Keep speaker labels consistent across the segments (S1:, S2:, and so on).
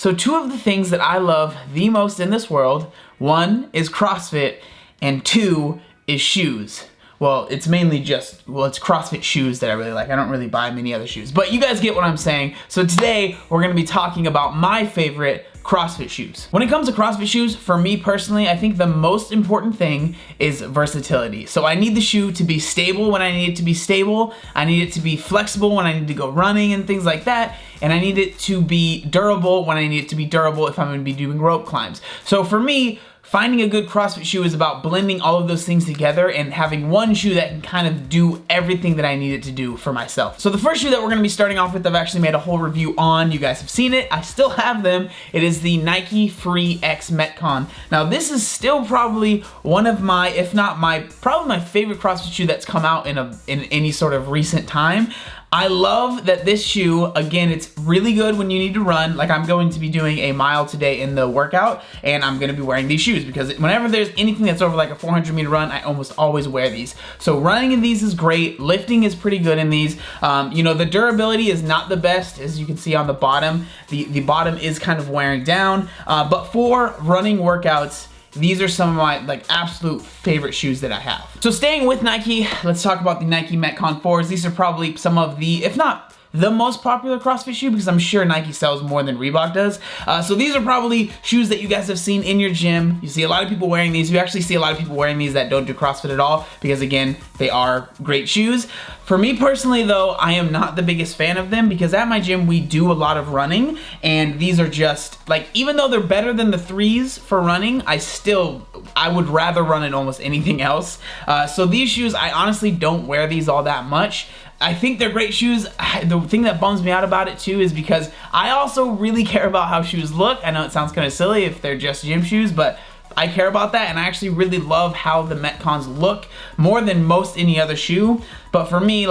S1: So two of the things that I love the most in this world, one is CrossFit and two is shoes. Well, it's mainly just, it's CrossFit shoes that I really like. I don't really buy many other shoes, but you guys get what I'm saying. So today we're gonna be talking about my favorite CrossFit shoes. When it comes to CrossFit shoes, for me personally, I think the most important thing is versatility. So I need the shoe to be stable when I need it to be stable. I need it to be flexible when I need to go running and things like that. And I need it to be durable when I need it to be durable if I'm gonna be doing rope climbs. So for me, finding a good CrossFit shoe is about blending all of those things together and having one shoe that can kind of do everything that I need it to do for myself. So the first shoe that we're gonna be starting off with, I've actually made a whole review on. You guys have seen it. I still have them. It is the Nike Free X Metcon. Now this is still probably one of my, if not probably my favorite CrossFit shoe that's come out in any sort of recent time. I love that this shoe, again, it's really good when you need to run. Like I'm going to be doing a mile today in the workout and I'm gonna be wearing these shoes because whenever there's anything that's over like a 400-meter run, I almost always wear these. So running in these is great. Lifting is pretty good in these. You know, the durability is not the best, as you can see on the bottom. The bottom is kind of wearing down, but for running workouts, these are some of my absolute favorite shoes that I have. So staying with Nike, let's talk about the Nike Metcon 4s. These are probably some of the, if not the most popular CrossFit shoe, because I'm sure Nike sells more than Reebok does. So these are probably shoes that you guys have seen in your gym. You see a lot of people wearing these. You actually see a lot of people wearing these that don't do CrossFit at all, because again, they are great shoes. For me personally though, I am not the biggest fan of them because at my gym we do a lot of running and these are just, even though they're better than the 3s for running, I would rather run in almost anything else. So these shoes, I honestly don't wear these all that much. I think they're great shoes. The thing that bums me out about it too is because I also really care about how shoes look. I know it sounds kind of silly if they're just gym shoes, but I care about that, and I actually really love how the Metcons look more than most any other shoe. But for me,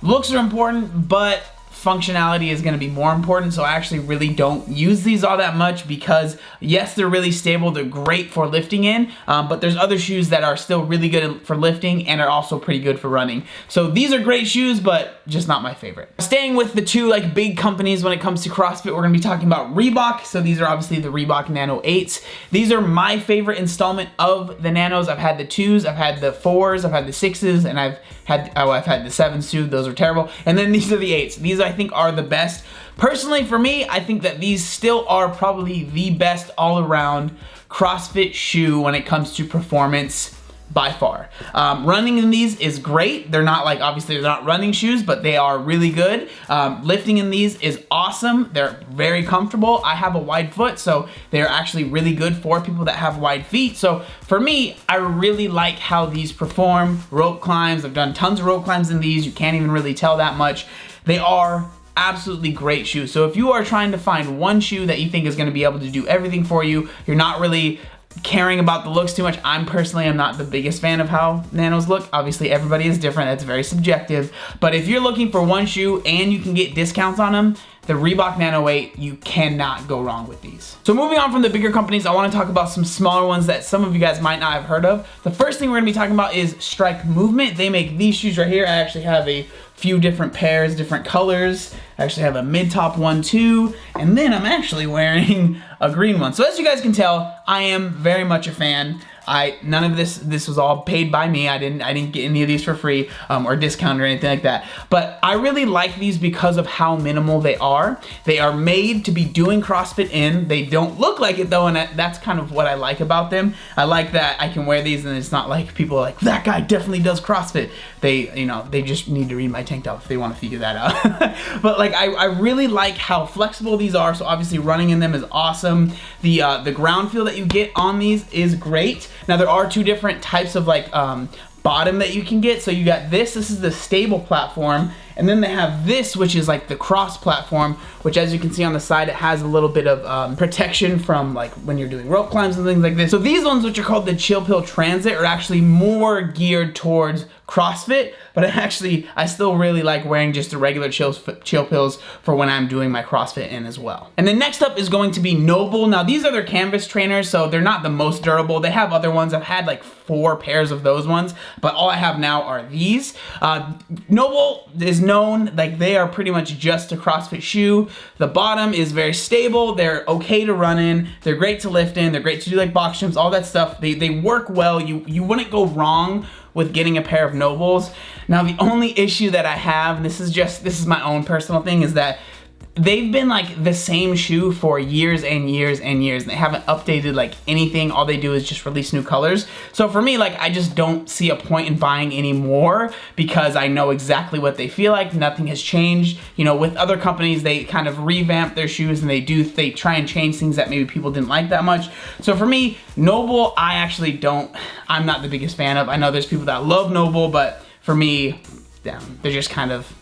S1: looks are important, but functionality is going to be more important, so I actually really don't use these all that much because yes, they're really stable, they're great for lifting in, but there's other shoes that are still really good for lifting and are also pretty good for running. So these are great shoes, but just not my favorite. Staying with the two big companies when it comes to CrossFit, we're going to be talking about Reebok. So these are obviously the Reebok Nano 8s. These are my favorite installment of the Nanos. I've had the 2s, I've had the 4s, I've had the 6s, and I've had the 7s too. Those are terrible. And then these are the 8s. These I think are the best. Personally for me, I think that these still are probably the best all-around CrossFit shoe when it comes to performance by far. Running in these is great. They're not obviously they're not running shoes, but they are really good. Lifting in these is awesome. They're very comfortable. I have a wide foot, so they're actually really good for people that have wide feet. So for me, I really like how these perform. Rope climbs, I've done tons of rope climbs in these. You can't even really tell that much. They are absolutely great shoes. So if you are trying to find one shoe that you think is gonna be able to do everything for you, you're not really caring about the looks too much. I'm not the biggest fan of how Nanos look. Obviously everybody is different, that's very subjective. But if you're looking for one shoe and you can get discounts on them, the Reebok Nano 8, you cannot go wrong with these. So moving on from the bigger companies, I wanna talk about some smaller ones that some of you guys might not have heard of. The first thing we're gonna be talking about is Strike Movement. They make these shoes right here. I actually have a few different pairs, different colors. I actually have a mid-top one too, and then I'm actually wearing a green one. So as you guys can tell, I am very much a fan. None of this was all paid by me. I didn't get any of these for free or discount or anything like that. But I really like these because of how minimal they are. They are made to be doing CrossFit in. They don't look like it though, and that's kind of what I like about them. I like that I can wear these and it's not like people are like, that guy definitely does CrossFit. They just need to read my tank top if they want to figure that out. But I really like how flexible these are. So obviously running in them is awesome. The ground feel that you get on these is great. Now there are two different types of bottom that you can get. So you got this is the stable platform, and then they have this, which is the cross platform, which as you can see on the side, it has a little bit of protection from when you're doing rope climbs and things like this. So these ones, which are called the Chill Pill Transit, are actually more geared towards CrossFit, but I still really like wearing just the regular chill pills for when I'm doing my CrossFit in as well. And then next up is going to be Noble. Now these are their canvas trainers, so they're not the most durable. They have other ones. I've had 4 pairs of those ones, but all I have now are these. Noble is known, like they are pretty much just a CrossFit shoe. The bottom is very stable. They're okay to run in. They're great to lift in. They're great to do like box jumps, all that stuff. They work well. You wouldn't go wrong with getting a pair of Nobles. Now the only issue that I have, and this is my own personal thing, is that they've been like the same shoe for years and years and years, and they haven't updated like anything. All they do is just release new colors. So for me, like, I just don't see a point in buying any more because I know exactly what they feel like. Nothing has changed. You know, with other companies, they kind of revamp their shoes and they try and change things that maybe people didn't like that much. So for me, Noble, I'm not the biggest fan of. I know there's people that love Noble, but for me, they're just kind of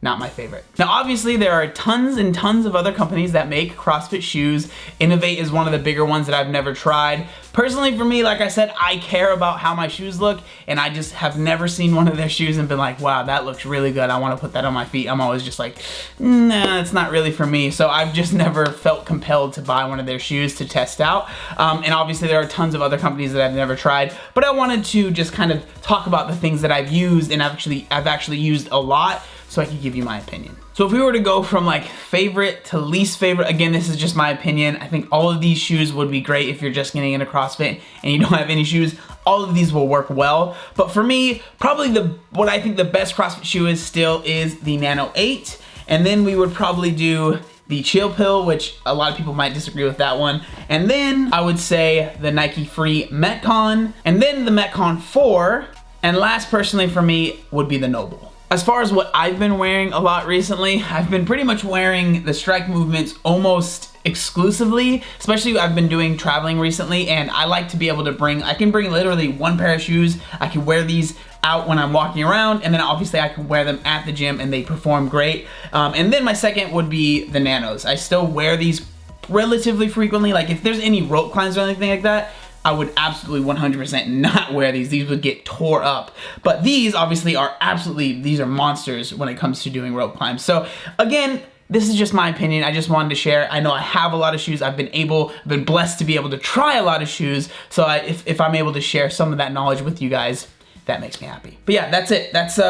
S1: not my favorite. Now obviously there are tons and tons of other companies that make CrossFit shoes. Innovate is one of the bigger ones that I've never tried. Personally for me, like I said, I care about how my shoes look, and I just have never seen one of their shoes and been like, wow, that looks really good. I wanna put that on my feet. I'm always just like, nah, it's not really for me. So I've just never felt compelled to buy one of their shoes to test out. And obviously there are tons of other companies that I've never tried, but I wanted to just kind of talk about the things that I've used and I've actually used a lot, so I could give you my opinion. So if we were to go from like favorite to least favorite, again, this is just my opinion. I think all of these shoes would be great if you're just getting into CrossFit and you don't have any shoes. All of these will work well. But for me, probably what I think the best CrossFit shoe is still is the Nano 8. And then we would probably do the Chill Pill, which a lot of people might disagree with that one. And then I would say the Nike Free Metcon, and then the Metcon 4. And last, personally for me, would be the Noble. As far as what I've been wearing a lot recently, I've been pretty much wearing the Strike movements almost exclusively, especially I've been doing traveling recently, and I like to be able to I can bring literally one pair of shoes. I can wear these out when I'm walking around, and then obviously I can wear them at the gym and they perform great. And then my second would be the Nanos. I still wear these relatively frequently. Like if there's any rope climbs or anything like that, I would absolutely 100% not wear these. These would get tore up. But these obviously are these are monsters when it comes to doing rope climbs. So again, this is just my opinion. I just wanted to share. I know I have a lot of shoes. I've been blessed to be able to try a lot of shoes. So if I'm able to share some of that knowledge with you guys, that makes me happy. But yeah, that's it. That's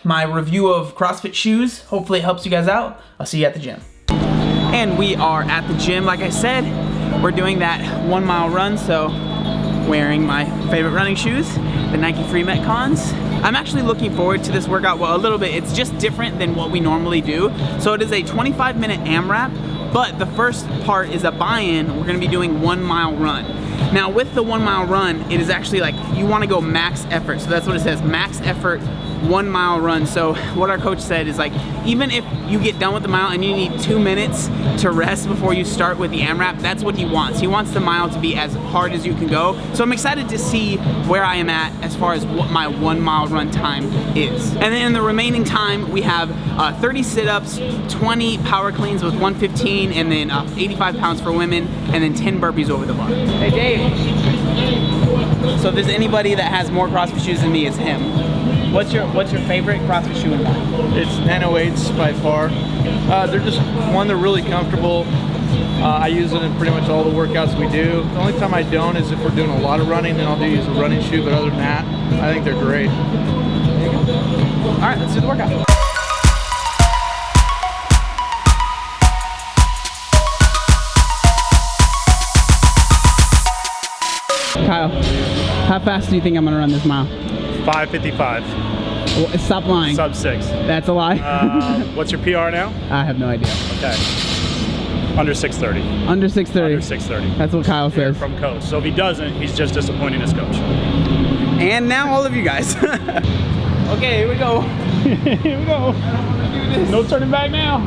S1: my review of CrossFit shoes. Hopefully it helps you guys out. I'll see you at the gym. And we are at the gym. Like I said, we're doing that 1 mile run, so wearing my favorite running shoes, the Nike Free Metcons. I'm actually looking forward to this workout, well, a little bit. It's just different than what we normally do. So it is a 25-minute AMRAP, but the first part is a buy-in. We're gonna be doing 1 mile run. Now with the 1 mile run, it is actually like, you wanna go max effort. So that's what it says, max effort 1 mile run. So what our coach said is like, even if you get done with the mile and you need 2 minutes to rest before you start with the AMRAP, that's what he wants. He wants the mile to be as hard as you can go. So I'm excited to see where I am at as far as what my 1 mile run time is. And then in the remaining time, we have 30 sit-ups, 20 power cleans with 115, and then 85 pounds for women, and then 10 burpees over the bar. Hey Dave. So if there's anybody that has more CrossFit shoes than me, it's him. What's your favorite CrossFit shoe and why?
S2: It's Nano 8s by far. They're just, one, they're really comfortable. I use it in pretty much all the workouts we do. The only time I don't is if we're doing a lot of running, then I'll use a running shoe, but other than that, I think they're great.
S1: All right, let's do the workout. Kyle, how fast do you think I'm gonna run this mile?
S3: 5:55.
S1: Well, stop lying.
S3: Sub 6.
S1: That's a lie.
S3: What's your PR now?
S1: I have no idea.
S3: Okay. Under 6:30.
S1: Under 6:30.
S3: Under 6:30.
S1: That's what Kyle says.
S3: From coach. So if he doesn't, he's just disappointing his coach.
S1: And now all of you guys. Okay, here we go. Here we go.
S3: No turning back now.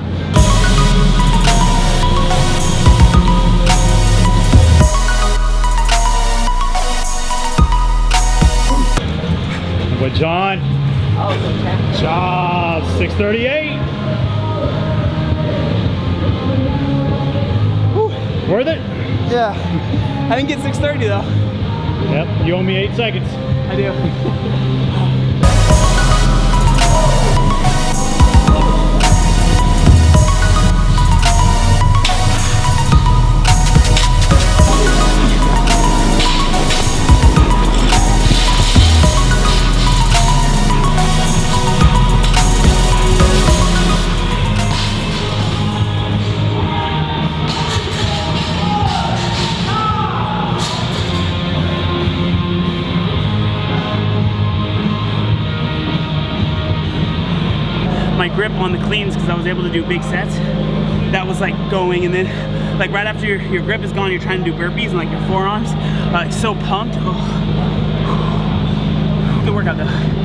S3: With John. Job 6:38. Worth it?
S1: Yeah. I didn't get 6:30 though.
S3: Yep, you owe me 8 seconds.
S1: I do.
S4: grip on the cleans because I was able to do big sets. That was like going, and then like right after your grip is gone, you're trying to do burpees and like your forearms, so pumped. Oh. Good workout though.